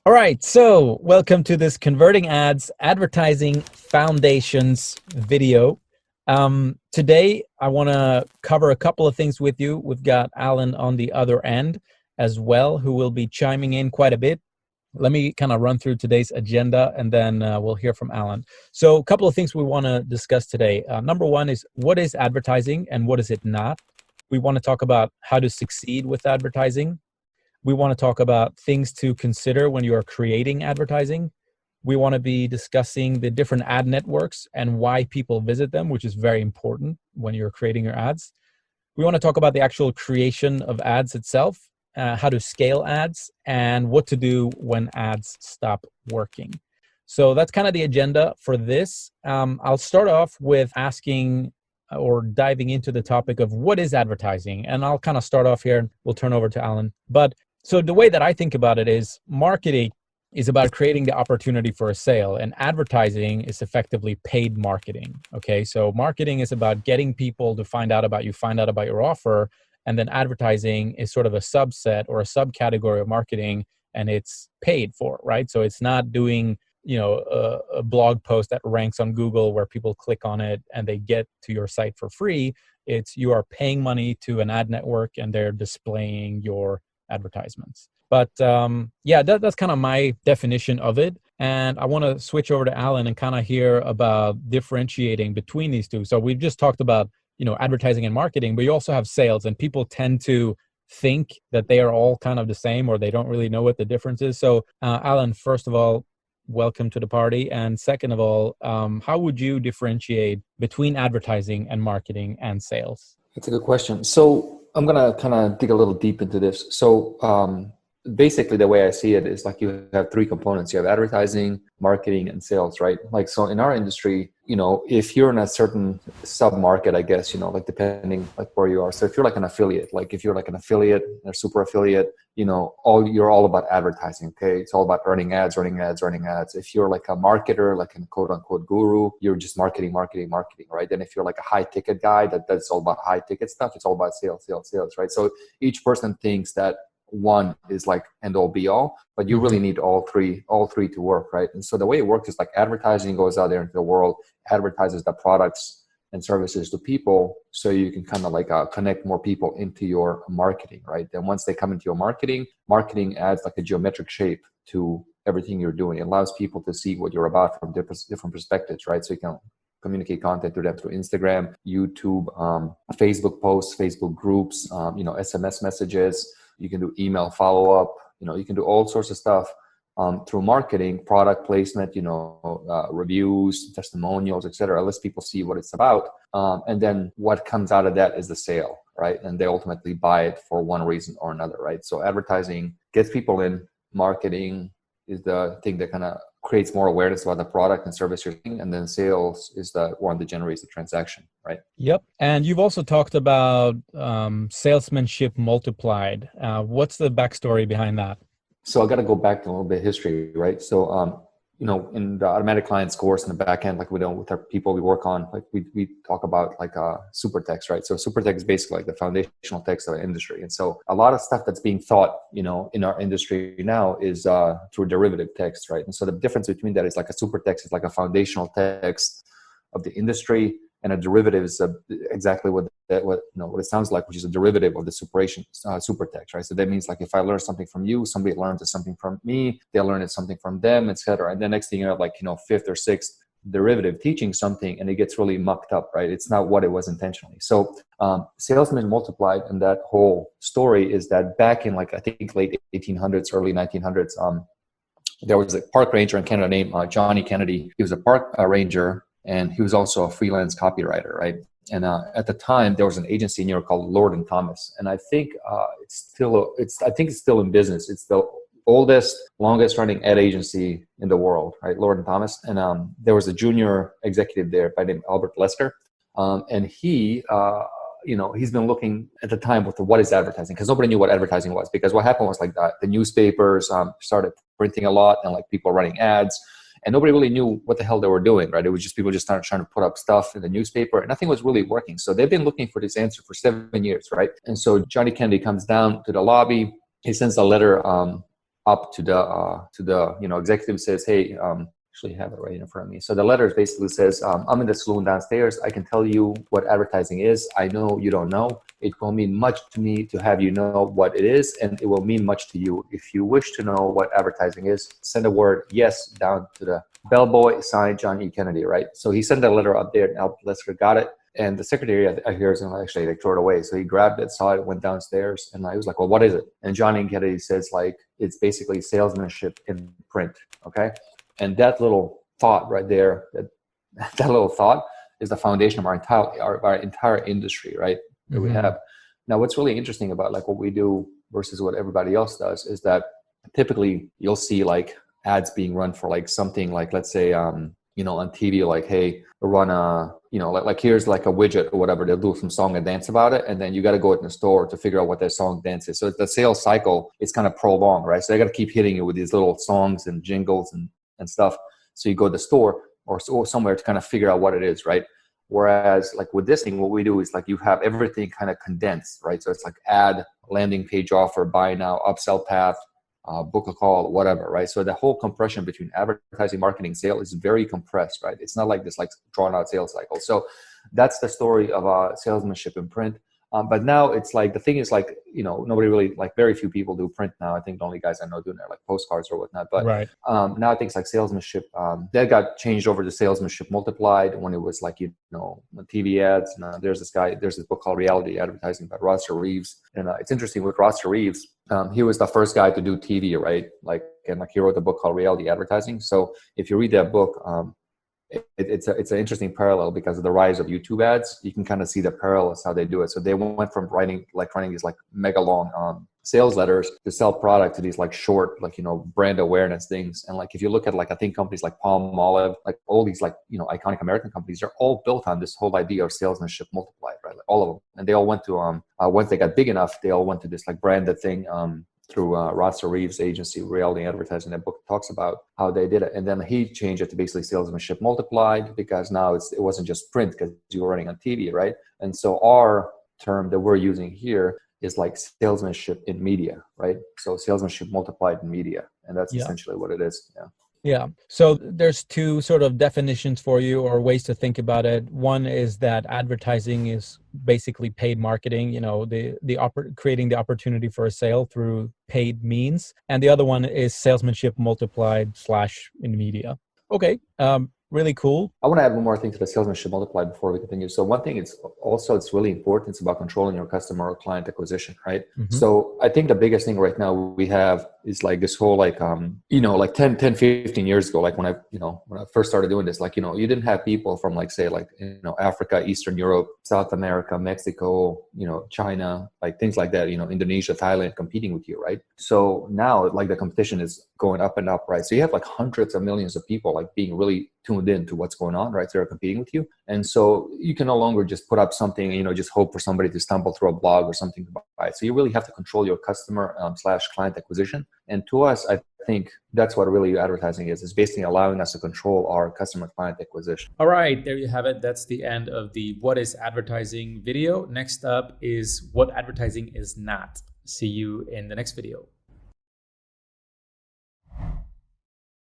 All right, so welcome to this Converting Ads Advertising Foundations video. Today, I want to cover a couple of things with you. We've got Alan on the other end as well, who will be chiming in quite a bit. Let me kind of run through today's agenda, and then we'll hear from Alan. So a couple of things we want to discuss today. Number one is, what is advertising and what is it not? We want to talk about how to succeed with advertising. We want to talk about things to consider when you are creating advertising. We want to be discussing the different ad networks and why people visit them, which is very important when you're creating your ads. We want to talk about the actual creation of ads itself, how to scale ads, and what to do when ads stop working. So that's kind of the agenda for this. I'll start off with asking or diving into the topic of what is advertising. And I'll kind of start off here and we'll turn over to Alan. So the way that I think about it is marketing is about creating the opportunity for a sale, and advertising is effectively paid marketing. Okay, so marketing is about getting people to find out about you, find out about your offer, and then advertising is sort of a subset or a subcategory of marketing, and it's paid for, right? So it's not doing, a blog post that ranks on Google where people click on it and they get to your site for free. It's you are paying money to an ad network and they're displaying your advertisements. But that's kind of my definition of it. And I want to switch over to Alan and kind of hear about differentiating between these two. So we've just talked about, advertising and marketing, but you also have sales, and people tend to think that they are all kind of the same, or they don't really know what the difference is. So Alan, first of all, welcome to the party. And second of all, how would you differentiate between advertising and marketing and sales? That's a good question. So I'm going to kind of dig a little deep into this. So basically the way I see it is like you have three components. You have advertising, marketing, and sales, right? Like, so in our industry, if you're in a certain sub-market, I guess, like depending like where you are. So if you're like an affiliate, like if you're like an affiliate or super affiliate, you're all about advertising. Okay. It's all about earning ads. If you're like a marketer, like a quote unquote guru, you're just marketing, right? And if you're like a high ticket guy, that's all about high ticket stuff. It's all about sales, right? So each person thinks that one is like end all be all, but you really need all three to work, right? And so the way it works is like advertising goes out there into the world, advertises the products and services to people, so you can kind of like connect more people into your marketing, right? Then once they come into your marketing adds like a geometric shape to everything you're doing. It allows people to see what you're about from different perspectives, right? So you can communicate content to them through Instagram, YouTube, Facebook posts, Facebook groups, SMS messages. You can do email follow-up, you can do all sorts of stuff through marketing, product placement, reviews, testimonials, etc. Lets people see what it's about. And then what comes out of that is the sale, right? And they ultimately buy it for one reason or another, right? So advertising gets people in, marketing is the thing that kind of creates more awareness about the product and service you're doing, and then sales is the one that generates the transaction, right? Yep. And you've also talked about salesmanship multiplied. What's the backstory behind that? So I got to go back to a little bit of history, right? So, in the automatic clients course in the back end, like we do with our people we work on, like we talk about like super text, right? So super text is basically like the foundational text of an industry. And so a lot of stuff that's being taught, in our industry now is through derivative text, right? And so the difference between that is like a super text is like a foundational text of the industry, and a derivative is exactly what it sounds like, which is a derivative of the super text, right? So that means like if I learn something from you, somebody learns something from me, they learn something from them, etc. And the next thing you have like fifth or sixth derivative teaching something, and it gets really mucked up, right? It's not what it was intentionally. So salesmen multiplied, and that whole story is that back in like I think late 1800s, early 1900s, there was a park ranger in Canada named Johnny Kennedy. He was a park ranger. And he was also a freelance copywriter, right? And at the time, there was an agency in New York called Lord and Thomas, and I think it's still in business. It's the oldest, longest running ad agency in the world, right? Lord and Thomas, and there was a junior executive there by the name Albert Lester, and he. He's been looking at the time with what is advertising, because nobody knew what advertising was. Because what happened was like that the newspapers started printing a lot, and like people running ads. And nobody really knew what the hell they were doing, right? It was just people just started trying to put up stuff in the newspaper, and nothing was really working. So they've been looking for this answer for 7 years, right? And so Johnny Kennedy comes down to the lobby. He sends a letter up to the executive, says, hey, actually have it right in front of me. So the letter basically says, I'm in the saloon downstairs. I can tell you what advertising is. I know you don't know. It will mean much to me to have you know what it is, and it will mean much to you. If you wish to know what advertising is, send a word yes down to the bellboy, signed John E. Kennedy, right? So he sent that letter up there, and Albert Lesker got it. And the secretary, I hear, is actually like throw it away. So he grabbed it, saw it, went downstairs, and I was like, well, what is it? And John E. Kennedy says, like, it's basically salesmanship in print, okay? And that little thought right there, that little thought is the foundation of our entire industry, right? That we have. Now, what's really interesting about like what we do versus what everybody else does is that typically you'll see like ads being run for like something like, let's say, on TV, like, hey, run a, like here's like a widget or whatever. They'll do some song and dance about it. And then you got to go in the store to figure out what that song dance is. So the sales cycle is kind of prolonged, right? So they got to keep hitting you with these little songs and jingles and stuff. So you go to the store or somewhere to kind of figure out what it is, right? Whereas like with this thing, what we do is like you have everything kind of condensed, right? So it's like ad, landing page offer, buy now, upsell path, book a call, whatever, right? So the whole compression between advertising, marketing, sale is very compressed, right? It's not like this like drawn out sales cycle. So that's the story of salesmanship in print. But now it's like, the thing is like, nobody really, like very few people do print now. I think the only guys I know doing it are like postcards or whatnot. But right. Now things like salesmanship, that got changed over to salesmanship multiplied when it was like, TV ads. And there's this book called Reality Advertising by Roster Reeves. And it's interesting with Roster Reeves, he was the first guy to do TV, right? And he wrote a book called Reality Advertising. So if you read that book, it's an interesting parallel because of the rise of YouTube ads. You can kind of see the parallels how they do it. So they went from running these like mega long sales letters to sell product to these like short, like, brand awareness things. And like, if you look at like, I think companies like Palmolive, like all these like, iconic American companies, they're all built on this whole idea of salesmanship multiplied, right? Like all of them. And they all went to, once they got big enough, they all went to this like branded thing, through Roster Reeves' agency, Reality Advertising. That book talks about how they did it. And then he changed it to basically salesmanship multiplied, because now it wasn't just print because you were running on TV, right? And so our term that we're using here is like salesmanship in media, right? So salesmanship multiplied in media. And that's essentially what it is. Yeah. Yeah. So there's two sort of definitions for you, or ways to think about it. One is that advertising is basically paid marketing, creating the opportunity for a sale through paid means. And the other one is salesmanship multiplied / in media. Okay. Really cool. I want to add one more thing to the salesmanship multiplied before we continue. So one thing it's really important. It's about controlling your customer or client acquisition, right? Mm-hmm. So I think the biggest thing right now we have is like this whole like, like 10, 15 years ago, like when I first started doing this, like, you didn't have people from like, say like, Africa, Eastern Europe, South America, Mexico, China, like things like that, Indonesia, Thailand competing with you, right? So now like the competition is going up and up, right? So you have like hundreds of millions of people like being really tuned in to what's going on, right? So they're competing with you. And so you can no longer just put up something, just hope for somebody to stumble through a blog or something to buy it. So you really have to control your customer / client acquisition. And to us, I think that's what really advertising is basically allowing us to control our customer client acquisition. All right, there you have it. That's the end of the What is Advertising video. Next up is what advertising is not. See you in the next video.